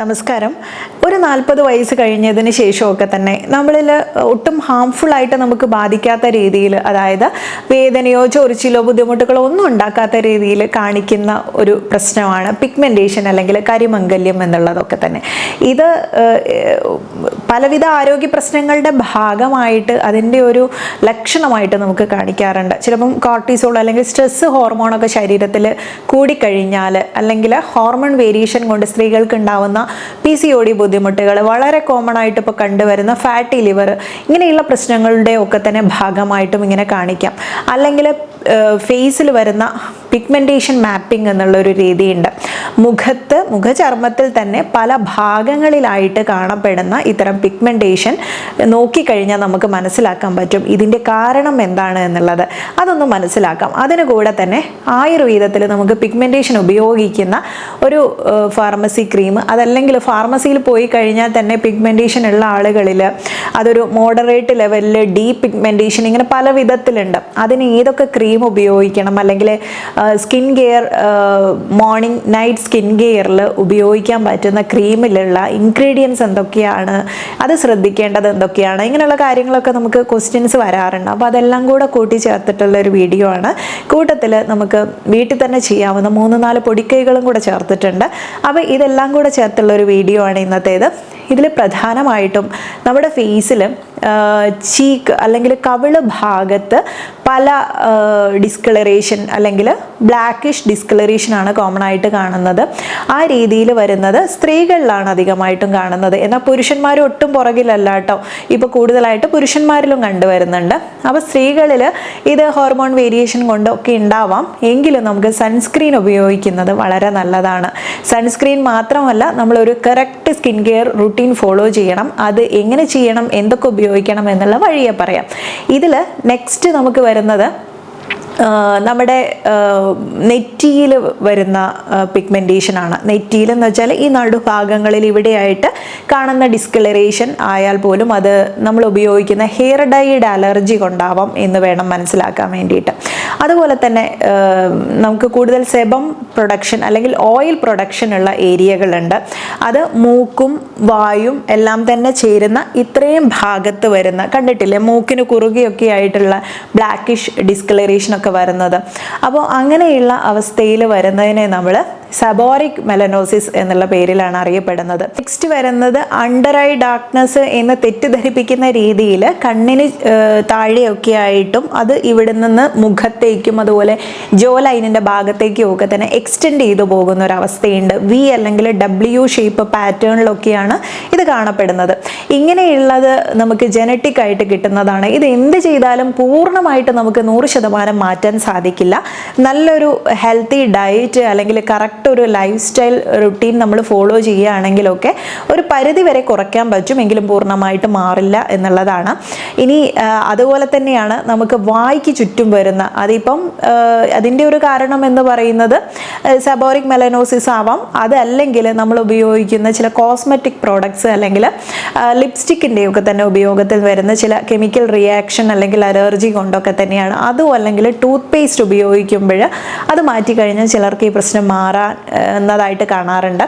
നമസ്കാരം. ഒരു 40 വയസ്സ് കഴിഞ്ഞതിന് ശേഷമൊക്കെ തന്നെ നമ്മളിൽ ഒട്ടും ഹാംഫുൾ ആയിട്ട് നമുക്ക് ബാധിക്കാത്ത രീതിയിൽ, അതായത് വേദനയോ ചൊറിച്ചിലോ ബുദ്ധിമുട്ടുകളോ ഒന്നും ഉണ്ടാക്കാത്ത രീതിയിൽ കാണിക്കുന്ന ഒരു പ്രശ്നമാണ് പിഗ്മെന്റേഷൻ അല്ലെങ്കിൽ കരിമംഗല്യം എന്നുള്ളതൊക്കെ തന്നെ. ഇത് പലവിധ ആരോഗ്യ പ്രശ്നങ്ങളുടെ ഭാഗമായിട്ട് അതിൻ്റെ ഒരു ലക്ഷണമായിട്ട് നമുക്ക് കാണിക്കാറുണ്ട്. ചിലപ്പം കോർട്ടിസോൾ അല്ലെങ്കിൽ സ്ട്രെസ് ഹോർമോണൊക്കെ ശരീരത്തിൽ കൂടിക്കഴിഞ്ഞാൽ, അല്ലെങ്കിൽ ഹോർമോൺ വേരിയേഷൻ കൊണ്ട് സ്ത്രീകൾക്ക് ഉണ്ടാവുന്ന PCOD ബുദ്ധിമുട്ടുകൾ, വളരെ കോമൺ ആയിട്ട് ഇപ്പോൾ കണ്ടുവരുന്ന ഫാറ്റി ലിവർ, ഇങ്ങനെയുള്ള പ്രശ്നങ്ങളുടെ ഒക്കെ തന്നെ ഭാഗമായിട്ടും ഇങ്ങനെ കാണിക്കാം. അല്ലെങ്കിൽ ഫേസിൽ വരുന്ന പിഗ്മെന്റേഷൻ മാപ്പിംഗ് എന്നുള്ളൊരു രീതിയുണ്ട്. മുഖചർമ്മത്തിൽ തന്നെ പല ഭാഗങ്ങളിലായിട്ട് കാണപ്പെടുന്ന ഇത്തരം പിഗ്മെന്റേഷൻ നോക്കിക്കഴിഞ്ഞാൽ നമുക്ക് മനസ്സിലാക്കാൻ പറ്റും ഇതിൻ്റെ കാരണം എന്താണ് എന്നുള്ളത്. അതൊന്ന് മനസ്സിലാക്കാം. അതിന് കൂടെ തന്നെ ആയുർവേദത്തിൽ നമുക്ക് പിഗ്മെന്റേഷൻ ഉപയോഗിക്കുന്ന ഒരു ഫാർമസി ക്രീം, അതല്ലെങ്കിൽ ഫാർമസിയിൽ പോയി കഴിഞ്ഞാൽ തന്നെ പിഗ്മെന്റേഷൻ ഉള്ള ആളുകളിൽ അതൊരു മോഡറേറ്റ് ലെവലിൽ ഡീപ് പിഗ്മെന്റേഷൻ, ഇങ്ങനെ പല വിധത്തിലുണ്ട്. അതിന് ഏതൊക്കെ ക്രീം ഉപയോഗിക്കണം, അല്ലെങ്കിൽ skin care, morning night skin കെയറിൽ ഉപയോഗിക്കാൻ പറ്റുന്ന ക്രീമിലുള്ള ഇൻഗ്രീഡിയൻസ് എന്തൊക്കെയാണ്, അത് ശ്രദ്ധിക്കേണ്ടത് എന്തൊക്കെയാണ്, ഇങ്ങനെയുള്ള കാര്യങ്ങളൊക്കെ നമുക്ക് ക്വസ്റ്റ്യൻസ് വരാറുണ്ട്. അപ്പോൾ അതെല്ലാം കൂടെ കൂട്ടിച്ചേർത്തിട്ടുള്ള ഒരു വീഡിയോ ആണ്. കൂട്ടത്തിൽ നമുക്ക് വീട്ടിൽ തന്നെ ചെയ്യാവുന്ന 3-4 പൊടിക്കൈകളും കൂടെ ചേർത്തിട്ടുണ്ട്. അപ്പോൾ ഇതെല്ലാം കൂടെ ചേർത്തുള്ള ഒരു വീഡിയോ ആണ് ഇന്നത്തേത്. ഇതിൽ പ്രധാനമായിട്ടും നമ്മുടെ ഫേസിൽ ചീക്ക് അല്ലെങ്കിൽ കവിള് ഭാഗത്ത് പല ഡിസ്കളറേഷൻ അല്ലെങ്കിൽ ബ്ലാക്കിഷ് ഡിസ്കളറേഷൻ ആണ് കോമൺ ആയിട്ട് കാണുന്നത്. ആ രീതിയിൽ വരുന്നത് സ്ത്രീകളിലാണ് അധികമായിട്ടും കാണുന്നത്. എന്നാൽ പുരുഷന്മാർ ഒട്ടും പുറകിലല്ല കേട്ടോ. ഇപ്പോൾ കൂടുതലായിട്ട് പുരുഷന്മാരിലും കണ്ടുവരുന്നുണ്ട്. അപ്പോൾ സ്ത്രീകളിൽ ഇത് ഹോർമോൺ വേരിയേഷൻ കൊണ്ടൊക്കെ ഉണ്ടാവാം. എങ്കിലും നമുക്ക് സൺസ്ക്രീൻ ഉപയോഗിക്കുന്നത് വളരെ നല്ലതാണ്. സൺസ്ക്രീൻ മാത്രമല്ല, നമ്മളൊരു correct skin care routine follow ചെയ്യണം. അത് എങ്ങനെ ചെയ്യണം, എന്തൊക്കെ ഉപയോഗിക്കണം എന്നുള്ള വഴിയെ പറയാം. ഇതിൽ നെക്സ്റ്റ് നമുക്ക് വരുന്നത് നമ്മുടെ നെറ്റിയിൽ വരുന്ന പിഗ്മെന്റേഷൻ ആണ്. നെറ്റിയിൽ എന്ന് വെച്ചാൽ ഈ നടുഭാഗങ്ങളിൽ ഇവിടെയായിട്ട് കാണുന്ന ഡിസ്കളറേഷൻ ആയാൽ പോലും അത് നമ്മൾ ഉപയോഗിക്കുന്ന ഹെയർ ഡൈയുടെ അലർജി കൊണ്ടാവാം എന്ന് വേണം മനസ്സിലാക്കാൻ വേണ്ടിയിട്ട്. അതുപോലെ തന്നെ നമുക്ക് കൂടുതൽ സെബം പ്രൊഡക്ഷൻ അല്ലെങ്കിൽ ഓയിൽ പ്രൊഡക്ഷൻ ഉള്ള ഏരിയകളുണ്ട്. അത് മൂക്കും വായും എല്ലാം തന്നെ ചേരുന്ന ഇത്രയും ഭാഗത്ത് വരുന്ന, കണ്ടിട്ടില്ലേ, മൂക്കിന് കുറുകെയൊക്കെ ആയിട്ടുള്ള ബ്ലാക്കിഷ് ഡിസ്കളറേഷൻ ഒക്കെ വരുന്നത്. അപ്പോൾ അങ്ങനെയുള്ള അവസ്ഥയിൽ വരുന്നതിനെ നമ്മൾ സെബോറിക് മെലനോസിസ് എന്നുള്ള പേരിലാണ് അറിയപ്പെടുന്നത്. നെക്സ്റ്റ് വരുന്നത് അണ്ടർ ഐ ഡാർക്ക്നെസ് എന്ന് തെറ്റിദ്ധരിപ്പിക്കുന്ന രീതിയിൽ കണ്ണിന് താഴെയൊക്കെ ആയിട്ടും അത് ഇവിടെ നിന്ന് മുഖത്തേക്കും അതുപോലെ ജോ ലൈനിൻ്റെ ഭാഗത്തേക്കും ഒക്കെ തന്നെ എക്സ്റ്റെൻഡ് ചെയ്തു പോകുന്ന ഒരു അവസ്ഥയുണ്ട്. V അല്ലെങ്കിൽ W ഷേപ്പ് പാറ്റേണിലൊക്കെയാണ് ഇത് കാണപ്പെടുന്നത്. ഇങ്ങനെയുള്ളത് നമുക്ക് ജനറ്റിക് ആയിട്ട് കിട്ടുന്നതാണ്. ഇത് എന്ത് ചെയ്താലും പൂർണ്ണമായിട്ട് നമുക്ക് 100% മാറ്റാൻ സാധിക്കില്ല. നല്ലൊരു ഹെൽത്തി ഡയറ്റ് അല്ലെങ്കിൽ കറക്റ്റ് ഒരു ലൈഫ് സ്റ്റൈൽ റുട്ടീൻ നമ്മൾ ഫോളോ ചെയ്യുകയാണെങ്കിലൊക്കെ ഒരു പരിധി വരെ കുറയ്ക്കാൻ പറ്റും. എങ്കിലും പൂർണ്ണമായിട്ട് മാറില്ല എന്നുള്ളതാണ്. ഇനി അതുപോലെ തന്നെയാണ് നമുക്ക് വായ്ക്ക് ചുറ്റും വരുന്ന, അതിപ്പം അതിൻ്റെ ഒരു കാരണം എന്ന് പറയുന്നത് സെബോറിക് മെലനോസിസ് ആവാം. അതല്ലെങ്കിൽ നമ്മൾ ഉപയോഗിക്കുന്ന ചില കോസ്മെറ്റിക് പ്രോഡക്ട്സ് അല്ലെങ്കിൽ ലിപ്സ്റ്റിക്കിൻ്റെയൊക്കെ തന്നെ ഉപയോഗത്തിൽ വരുന്ന ചില കെമിക്കൽ റിയാക്ഷൻ അല്ലെങ്കിൽ അലർജി കൊണ്ടൊക്കെ തന്നെയാണ്. അതും അല്ലെങ്കിൽ ടൂത്ത് പേസ്റ്റ് ഉപയോഗിക്കുമ്പോൾ അത് മാറ്റിക്കഴിഞ്ഞാൽ ചിലർക്ക് ഈ പ്രശ്നം മാറാൻ എന്നതായിട്ട് കാണാറുണ്ട്.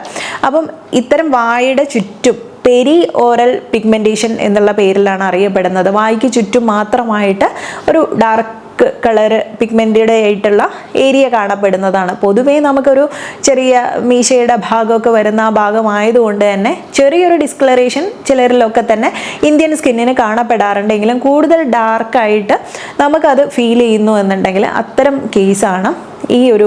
അപ്പം ഇത്തരം വായുടെ ചുറ്റും പെരി ഓറൽ പിഗ്മെന്റേഷൻ എന്നുള്ള പേരിലാണ് അറിയപ്പെടുന്നത്. വായ്ക്ക് ചുറ്റും മാത്രമായിട്ട് ഒരു ഡാർക്ക് കളറ് പിഗ്മെന്റഡ് ആയിട്ടുള്ള ഏരിയ കാണപ്പെടുന്നതാണ്. പൊതുവേ നമുക്കൊരു ചെറിയ മീശയുടെ ഭാഗമൊക്കെ വരുന്ന ആ ഭാഗമായതുകൊണ്ട് തന്നെ ചെറിയൊരു ഡിസ്കളറേഷൻ ചിലരിലൊക്കെ തന്നെ ഇന്ത്യൻ സ്കിന്നിന് കാണപ്പെടാറുണ്ടെങ്കിലും കൂടുതൽ ഡാർക്കായിട്ട് നമുക്കത് ഫീൽ ചെയ്യുന്നു എന്നുണ്ടെങ്കിൽ അത്തരം കേസാണ് ഈ ഒരു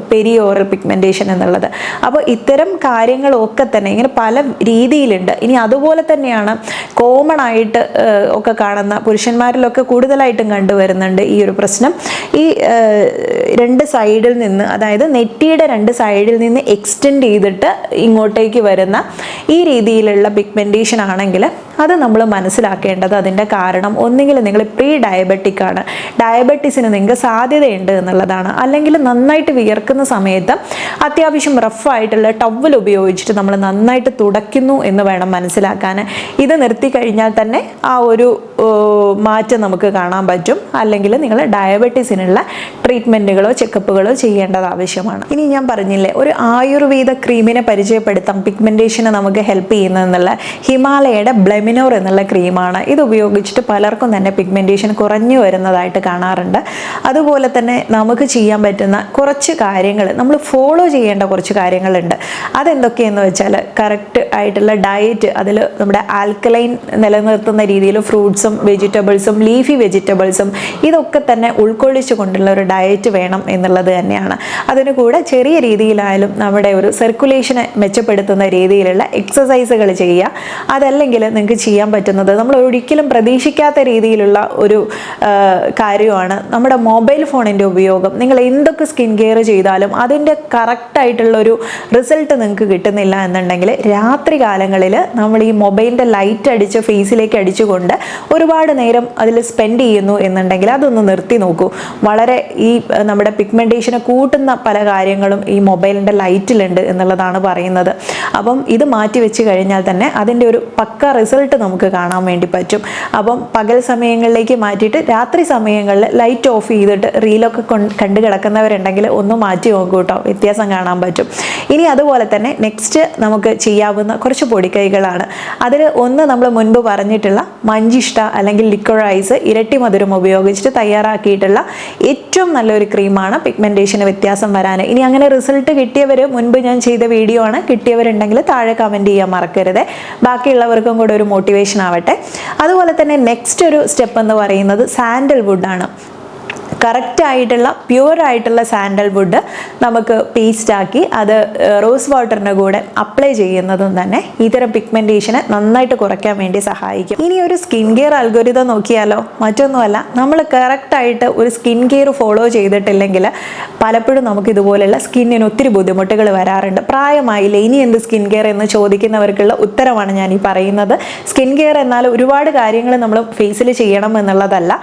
പെരി ഓറൽ പിഗ്മെന്റേഷൻ എന്നുള്ളത്. അപ്പോൾ ഇത്തരം കാര്യങ്ങളൊക്കെ തന്നെ ഇങ്ങനെ പല രീതിയിലുണ്ട്. ഇനി അതുപോലെ തന്നെയാണ് കോമൺ ആയിട്ട് ഒക്കെ കാണുന്ന, പുരുഷന്മാരിലൊക്കെ കൂടുതലായിട്ടും കണ്ടുവരുന്നുണ്ട് ഈ ഒരു പ്രശ്നം. ഈ രണ്ട് സൈഡിൽ നിന്ന്, അതായത് നെറ്റിയുടെ രണ്ട് സൈഡിൽ നിന്ന് എക്സ്റ്റെൻഡ് ചെയ്തിട്ട് ഇങ്ങോട്ടേക്ക് വരുന്ന ഈ രീതിയിലുള്ള പിഗ്മെന്റേഷൻ ആണെങ്കിൽ അത് നമ്മൾ മനസ്സിലാക്കേണ്ടത് അതിൻ്റെ കാരണം ഒന്നുകിൽ നിങ്ങൾ പ്രീ ഡയബറ്റിക് ആണ്, ഡയബറ്റീസിന് നിങ്ങൾക്ക് സാധ്യതയുണ്ട് എന്നുള്ളതാണ്. അല്ലെങ്കിൽ നന്നായിട്ട് വിയർക്കുന്ന സമയത്ത് അത്യാവശ്യം റഫായിട്ടുള്ള ടവൽ ഉപയോഗിച്ചിട്ട് നമ്മൾ നന്നായിട്ട് തുടയ്ക്കുന്നു എന്ന് വേണം മനസ്സിലാക്കാൻ. ഇത് നിർത്തി കഴിഞ്ഞാൽ തന്നെ ആ ഒരു മാറ്റം നമുക്ക് കാണാൻ പറ്റും. അല്ലെങ്കിൽ നിങ്ങൾ ഡയബറ്റീസിനുള്ള ട്രീറ്റ്മെൻറ്റുകളോ ചെക്കപ്പുകളോ ചെയ്യേണ്ടത് ആവശ്യമാണ്. ഇനി ഞാൻ പറഞ്ഞില്ലേ, ഒരു ആയുർവേദ ക്രീമിനെ പരിചയപ്പെടുത്താം പിഗ്മെൻറ്റേഷനെ നമുക്ക് ഹെൽപ്പ് ചെയ്യുന്നതെന്നുള്ള ഹിമാലയയുടെ ബ്ലെമിനോർ എന്നുള്ള ക്രീമാണ്. ഇത് ഉപയോഗിച്ചിട്ട് പലർക്കും തന്നെ പിഗ്മെൻറ്റേഷൻ കുറഞ്ഞു വരുന്നതായിട്ട് കാണാറുണ്ട്. അതുപോലെ തന്നെ നമുക്ക് ചെയ്യാൻ പറ്റുന്ന കുറച്ച് കാര്യങ്ങൾ, നമ്മൾ ഫോളോ ചെയ്യേണ്ട കുറച്ച് കാര്യങ്ങളുണ്ട്. അതെന്തൊക്കെയെന്ന് വെച്ചാൽ, കറക്റ്റ് ആയിട്ടുള്ള ഡയറ്റ്, അതിൽ നമ്മുടെ ആൽക്കലൈൻ നിലനിർത്തുന്ന രീതിയിൽ ഫ്രൂട്ട്സും വെജിറ്റബിൾസും ലീഫി വെജിറ്റബിൾസും ഇതൊക്കെ തന്നെ ഉൾക്കൊള്ളിച്ചു കൊണ്ടുള്ള ഒരു ഡയറ്റ് വേണം എന്നുള്ളത് തന്നെയാണ്. അതിന് കൂടെ ചെറിയ രീതിയിലായാലും നമ്മുടെ ഒരു സർക്കുലേഷനെ മെച്ചപ്പെടുത്തുന്ന രീതിയിലുള്ള എക്സസൈസുകൾ ചെയ്യുക. അതല്ലെങ്കിൽ നിങ്ങൾക്ക് ചെയ്യാൻ പറ്റുന്നത്, നമ്മൾ ഒരിക്കലും പ്രതീക്ഷിക്കാത്ത രീതിയിലുള്ള ഒരു കാര്യമാണ് നമ്മുടെ മൊബൈൽ ഫോണിൻ്റെ ഉപയോഗം. നിങ്ങൾ എന്തൊക്കെ സ്കിൻ കെയർ ചെയ്താലും അതിൻ്റെ കറക്റ്റായിട്ടുള്ളൊരു റിസൾട്ട് നിങ്ങൾക്ക് കിട്ടുന്നില്ല എന്നുണ്ടെങ്കിൽ രാത്രി കാലങ്ങളിൽ നമ്മൾ ഈ മൊബൈലിൻ്റെ ലൈറ്റ് അടിച്ച് ഫേസിലേക്ക് അടിച്ചുകൊണ്ട് ഒരുപാട് നേരം അതിൽ സ്പെൻഡ് ചെയ്യുന്നു എന്നുണ്ടെങ്കിൽ അതൊന്ന് നിർത്തി നോക്കൂ. വളരെ ഈ നമ്മുടെ പിഗ്മെൻറ്റേഷനെ കൂട്ടുന്ന പല കാര്യങ്ങളും ഈ മൊബൈലിൻ്റെ ലൈറ്റിലുണ്ട് എന്നുള്ളതാണ് പറയുന്നത്. അപ്പം ഇത് മാറ്റി വെച്ച് കഴിഞ്ഞാൽ തന്നെ അതിൻ്റെ ഒരു പക്ക റിസൾട്ട് നമുക്ക് കാണാൻ വേണ്ടി പറ്റും. അപ്പം പകൽ സമയങ്ങളിലേക്ക് മാറ്റിയിട്ട് രാത്രി സമയങ്ങളിൽ ലൈറ്റ് ഓഫ് ചെയ്തിട്ട് റീലൊക്കെ കണ്ടു കിടക്കുന്നവരുണ്ടെങ്കിൽ ഒന്ന് മാറ്റി നോക്കൂ കേട്ടോ, വ്യത്യാസം കാണാൻ പറ്റും. ഇനി അതുപോലെ തന്നെ നെക്സ്റ്റ് നമുക്ക് ചെയ്യാവുന്ന കുറച്ച് പൊടിക്കൈകളാണ്. അതിൽ ഒന്ന് നമ്മൾ മുൻപ് പറഞ്ഞിട്ടുള്ള മഞ്ചിഷ്ട അല്ലെങ്കിൽ ലിക്വറൈസ് ഇരട്ടി മധുരം ഉപയോഗിച്ചിട്ട് തയ്യാറാക്കിയിട്ടുള്ള ഏറ്റവും നല്ലൊരു ക്രീമാണ് പിഗ്മെൻറ്റേഷന് വ്യത്യാസം വരാൻ. ഇനി അങ്ങനെ റിസൾട്ട് കിട്ടിയവർ, മുൻപ് ഞാൻ ചെയ്ത വീഡിയോ ആണ്, കിട്ടിയവരുണ്ടെങ്കിൽ താഴെ കമൻറ്റ് ചെയ്യാൻ മറക്കരുത്. ബാക്കിയുള്ളവർക്കും കൂടെ ഒരു മോട്ടിവേഷൻ ആവട്ടെ. അതുപോലെ തന്നെ നെക്സ്റ്റ് ഒരു സ്റ്റെപ്പ് എന്ന് പറയുന്നത് സാൻഡൽവുഡാണ്. കറക്റ്റായിട്ടുള്ള പ്യുവറായിട്ടുള്ള സാൻഡൽവുഡ് നമുക്ക് പേസ്റ്റാക്കി അത് റോസ് വാട്ടറിൻ്റെ കൂടെ അപ്ലൈ ചെയ്യുന്നതും തന്നെ ഇത്തരം പിഗ്മെൻറ്റേഷനെ നന്നായിട്ട് കുറയ്ക്കാൻ വേണ്ടി സഹായിക്കും. ഇനി ഒരു സ്കിൻ കെയർ അൽഗോരിതം നോക്കിയാലോ, മറ്റൊന്നുമല്ല, നമ്മൾ കറക്റ്റായിട്ട് ഒരു സ്കിൻ കെയർ ഫോളോ ചെയ്തിട്ടില്ലെങ്കിൽ പലപ്പോഴും നമുക്ക് ഇതുപോലെയുള്ള സ്കിന്നിന് ഒത്തിരി ബുദ്ധിമുട്ടുകൾ വരാറുണ്ട്. പ്രായമായില്ലേ, ഇനി എന്ത് സ്കിൻ കെയർ എന്ന് ചോദിക്കുന്നവർക്കുള്ള ഉത്തരമാണ് ഞാൻ ഈ പറയുന്നത്. സ്കിൻ കെയർ എന്നാൽ ഒരുപാട് കാര്യങ്ങൾ നമ്മൾ ഫേസിൽ ചെയ്യണം എന്നുള്ളതല്ല.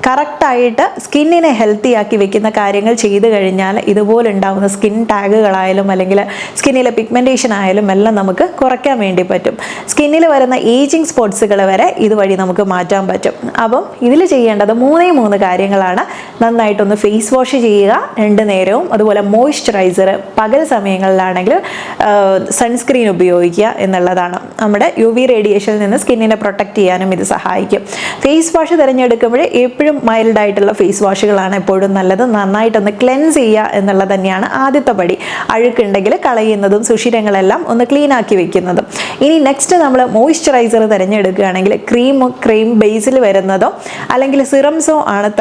കറക്റ്റായിട്ട് സ്കിന്നിനെ ഹെൽത്തി ആക്കി വെക്കുന്ന കാര്യങ്ങൾ ചെയ്തു കഴിഞ്ഞാൽ ഇതുപോലെ ഉണ്ടാകുന്ന സ്കിൻ ടാഗുകളായാലും അല്ലെങ്കിൽ സ്കിന്നിലെ പിഗ്മെൻറ്റേഷൻ ആയാലും എല്ലാം നമുക്ക് കുറയ്ക്കാൻ വേണ്ടി പറ്റും. സ്കിന്നിൽ വരുന്ന ഏജിങ് സ്പോട്സുകൾ വരെ ഇതുവഴി നമുക്ക് മാറ്റാൻ പറ്റും. അപ്പം ഇതിൽ ചെയ്യേണ്ടത് മൂന്നേ കാര്യങ്ങളാണ്. നന്നായിട്ടൊന്ന് ഫേസ് വാഷ് ചെയ്യുക 2 നേരവും, അതുപോലെ മോയ്സ്ചറൈസർ, പകൽ സമയങ്ങളിലാണെങ്കിൽ സൺസ്ക്രീൻ ഉപയോഗിക്കുക എന്നുള്ളതാണ്. നമ്മുടെ UV റേഡിയേഷനിൽ നിന്ന് സ്കിന്നിനെ പ്രൊട്ടക്റ്റ് ചെയ്യാനും ഇത് സഹായിക്കും. ഫേസ് വാഷ് തിരഞ്ഞെടുക്കുമ്പോൾ എപ്പോഴും മൈൽഡായിട്ടുള്ള ഫേസ് വാഷുകളാണ് എപ്പോഴും നല്ലത്. നന്നായിട്ടൊന്ന് ക്ലെൻസ് ചെയ്യുക എന്നുള്ളത് തന്നെയാണ് ആദ്യത്തെ പടി. അഴുക്കുണ്ടെങ്കിൽ കളയുന്നതും സുഷിരങ്ങളെല്ലാം ഒന്ന് ക്ലീൻ ആക്കി വെക്കുന്നതും. ഇനി നെക്സ്റ്റ് നമ്മൾ മോയ്സ്ചറൈസർ തിരഞ്ഞെടുക്കുകയാണെങ്കിൽ ക്രീം ബേസിൽ വരുന്നതോ അല്ലെങ്കിൽ സിറംസോ ആണ്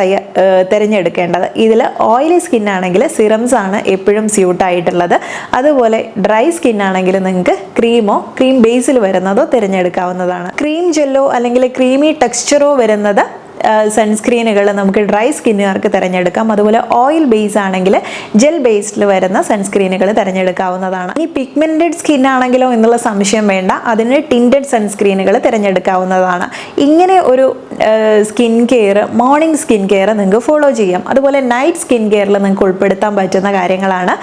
തിരഞ്ഞെടുക്കേണ്ടത്. ഇതിൽ ഓയിലി സ്കിൻ ആണെങ്കിൽ സിറംസ് ആണ് എപ്പോഴും സ്യൂട്ടായിട്ടുള്ളത്. അതുപോലെ ഡ്രൈ സ്കിൻ ആണെങ്കിൽ നിങ്ങൾക്ക് ക്രീം ബേസിൽ വരുന്നതോ തിരഞ്ഞെടുക്കാവുന്നതാണ്. ക്രീം ജെല്ലോ അല്ലെങ്കിൽ ക്രീമി ടെക്സ്ചറോ വരുന്നത് സൺസ്ക്രീനുകൾ നമുക്ക് ഡ്രൈ സ്കിന്നുകാർക്ക് തിരഞ്ഞെടുക്കാം. അതുപോലെ ഓയിൽ ബേസ് ആണെങ്കിൽ ജെൽ ബേസ്ഡിൽ വരുന്ന സൺസ്ക്രീനുകൾ തിരഞ്ഞെടുക്കാവുന്നതാണ്. ഇനി പിഗ്മെൻറ്റഡ് സ്കിൻ ആണെങ്കിലോ എന്നുള്ള സംശയം വേണ്ട, അതിന് ടിൻറ്റഡ് സൺസ്ക്രീനുകൾ തിരഞ്ഞെടുക്കാവുന്നതാണ്. ഇങ്ങനെ ഒരു skin care, morning skin care നിങ്ങൾക്ക് ഫോളോ ചെയ്യാം. അതുപോലെ നൈറ്റ് സ്കിൻ കെയറിൽ നിങ്ങൾക്ക് ഉൾപ്പെടുത്താൻ പറ്റുന്ന കാര്യങ്ങളാണ്: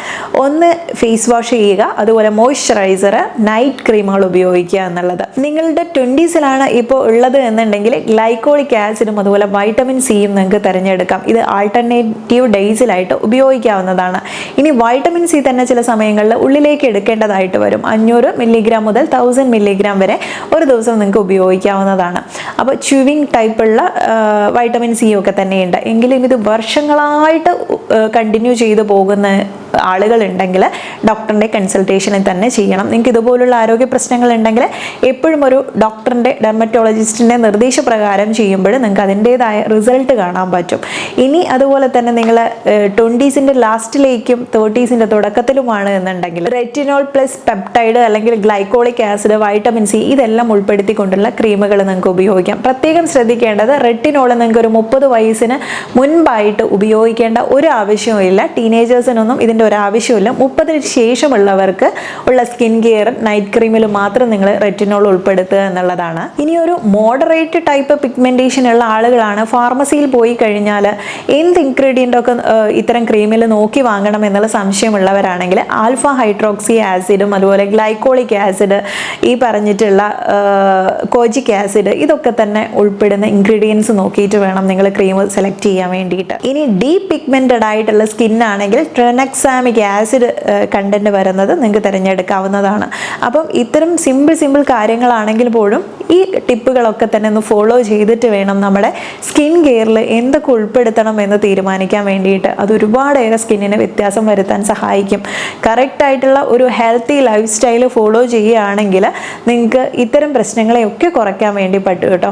ഒന്ന് ഫേസ് വാഷ് ചെയ്യുക, അതുപോലെ മോയ്സ്ചറൈസർ, നൈറ്റ് ക്രീമുകൾ ഉപയോഗിക്കുക എന്നുള്ളത്. നിങ്ങളുടെ 20s ഇപ്പോൾ ഉള്ളത് എന്നുണ്ടെങ്കിൽ ഗ്ലൈക്കോളിക് ആസിഡും അതുപോലെ വൈറ്റമിൻ സിയും നിങ്ങൾക്ക് തിരഞ്ഞെടുക്കാം. ഇത് ആൾട്ടർനേറ്റീവ് ഡേയ്സിലായിട്ട് ഉപയോഗിക്കാവുന്നതാണ്. ഇനി വൈറ്റമിൻ സി തന്നെ ചില സമയങ്ങളിൽ ഉള്ളിലേക്ക് എടുക്കേണ്ടതായിട്ട് വരും. 500 മില്ലിഗ്രാം മുതൽ 1000 മില്ലിഗ്രാം വരെ ഒരു ദിവസം നിങ്ങൾക്ക് ഉപയോഗിക്കാവുന്നതാണ്. അപ്പോൾ ച്യൂവിങ് ടൈപ്പുള്ള വൈറ്റമിൻ സി ഒക്കെ തന്നെയുണ്ട്. എങ്കിലും ഇത് വർഷങ്ങളായിട്ട് കണ്ടിന്യൂ ചെയ്തു പോകുന്ന ആളുകളുണ്ടെങ്കിൽ ഡോക്ടറിൻ്റെ കൺസൾട്ടേഷനിൽ തന്നെ ചെയ്യണം. നിങ്ങൾക്ക് ഇതുപോലുള്ള ആരോഗ്യ പ്രശ്നങ്ങൾ ഉണ്ടെങ്കിൽ എപ്പോഴും ഒരു ഡോക്ടറിൻ്റെ, ഡെർമറ്റോളജിസ്റ്റിൻ്റെ നിർദ്ദേശപ്രകാരം ചെയ്യുമ്പോൾ നിങ്ങൾക്ക് അതിൻ്റേതായ റിസൾട്ട് കാണാൻ പറ്റും. ഇനി അതുപോലെ തന്നെ നിങ്ങൾ 20s ലാസ്റ്റിലേക്കും 30s തുടക്കത്തിലുമാണ് എന്നുണ്ടെങ്കിൽ റെറ്റിനോൾ പ്ലസ് പെപ്റ്റൈഡ് അല്ലെങ്കിൽ ഗ്ലൈക്കോളിക് ആസിഡ്, വൈറ്റമിൻ സി ഇതെല്ലാം ഉൾപ്പെടുത്തിക്കൊണ്ടുള്ള ക്രീമുകൾ നിങ്ങൾക്ക് ഉപയോഗിക്കാം. പ്രത്യേകം ശ്രദ്ധിക്കേണ്ടത്, റെറ്റിനോൾ നിങ്ങൾക്ക് ഒരു 30 വയസ്സിന് മുൻപായിട്ട് ഉപയോഗിക്കേണ്ട ഒരു ആവശ്യവും ഇല്ല. ടീനേജേഴ്സിനൊന്നും ഇതിൻ്റെ ഒരാവശ്യമില്ല. 30-ന് ശേഷമുള്ളവർക്ക് ഉള്ള സ്കിൻ കെയർ നൈറ്റ് ക്രീമിൽ മാത്രം നിങ്ങൾ റെറ്റിനോൾ ഉൾപ്പെടുത്തുക എന്നുള്ളതാണ്. ഇനി ഒരു മോഡറേറ്റ് ടൈപ്പ് പിഗ്മെൻറ്റേഷൻ ഉള്ള ആളുകൾ ആളുകളാണ് ഫാർമസിയിൽ പോയി കഴിഞ്ഞാൽ എന്ത് ഇൻഗ്രീഡിയൻ്റ് ഒക്കെ ഇത്തരം ക്രീമിൽ നോക്കി വാങ്ങണം എന്നുള്ള സംശയമുള്ളവരാണെങ്കിൽ ആൽഫ ഹൈഡ്രോക്സി ആസിഡും അതുപോലെ ഗ്ലൈക്കോളിക് ആസിഡ്, ഈ പറഞ്ഞിട്ടുള്ള കോജിക് ആസിഡ്, ഇതൊക്കെ തന്നെ ഉൾപ്പെടുന്ന ഇൻഗ്രീഡിയൻസ് നോക്കിയിട്ട് വേണം നിങ്ങൾ ക്രീം സെലക്ട് ചെയ്യാൻ വേണ്ടിയിട്ട്. ഇനി ഡീപ് പിഗ്മെന്റഡ് ആയിട്ടുള്ള സ്കിൻ ആണെങ്കിൽ ട്രെനക്സാമിക് ആസിഡ് കണ്ടന്റ് വരുന്നത് നിങ്ങൾക്ക് തിരഞ്ഞെടുക്കാവുന്നതാണ്. അപ്പം ഇത്തരം സിമ്പിൾ കാര്യങ്ങളാണെങ്കിൽ പോലും ഈ ടിപ്പുകളൊക്കെ തന്നെ ഒന്ന് ഫോളോ ചെയ്തിട്ട് വേണം നമ്മുടെ സ്കിൻ കെയറിൽ എന്തൊക്കെ ഉൾപ്പെടുത്തണം എന്ന് തീരുമാനിക്കാൻ വേണ്ടിയിട്ട്. അത് ഒരുപാടേറെ സ്കിന്നിന് വ്യത്യാസം വരുത്താൻ സഹായിക്കും. കറക്റ്റായിട്ടുള്ള ഒരു ഹെൽത്തി ലൈഫ് സ്റ്റൈൽ ഫോളോ ചെയ്യുകയാണെങ്കിൽ നിങ്ങൾക്ക് ഇത്തരം പ്രശ്നങ്ങളെയൊക്കെ കുറയ്ക്കാൻ വേണ്ടി പറ്റും കേട്ടോ.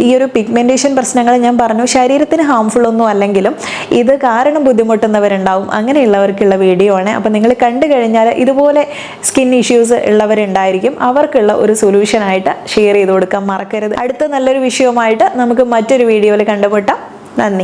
ഈ ഒരു പിഗ്മെൻറ്റേഷൻ പ്രശ്നങ്ങൾ ഞാൻ പറഞ്ഞു ശരീരത്തിന് ഹാംഫുൾ ഒന്നും അല്ലെങ്കിലും ഇത് കാരണം ബുദ്ധിമുട്ടുന്നവരുണ്ടാവും. അങ്ങനെയുള്ളവർക്കുള്ള വീഡിയോ ആണ്. അപ്പം നിങ്ങൾ കണ്ടു കഴിഞ്ഞാൽ ഇതുപോലെ സ്കിൻ ഇഷ്യൂസ് ഉള്ളവരുണ്ടായിരിക്കും, അവർക്കുള്ള ഒരു സൊല്യൂഷനായിട്ട് ഷെയർ ചെയ്ത് കൊടുക്കാൻ മറക്കരുത്. അടുത്ത നല്ലൊരു വിഷയവുമായിട്ട് നമുക്ക് മറ്റൊരു വീഡിയോയിൽ കണ്ടുമുട്ടാം. നന്ദി.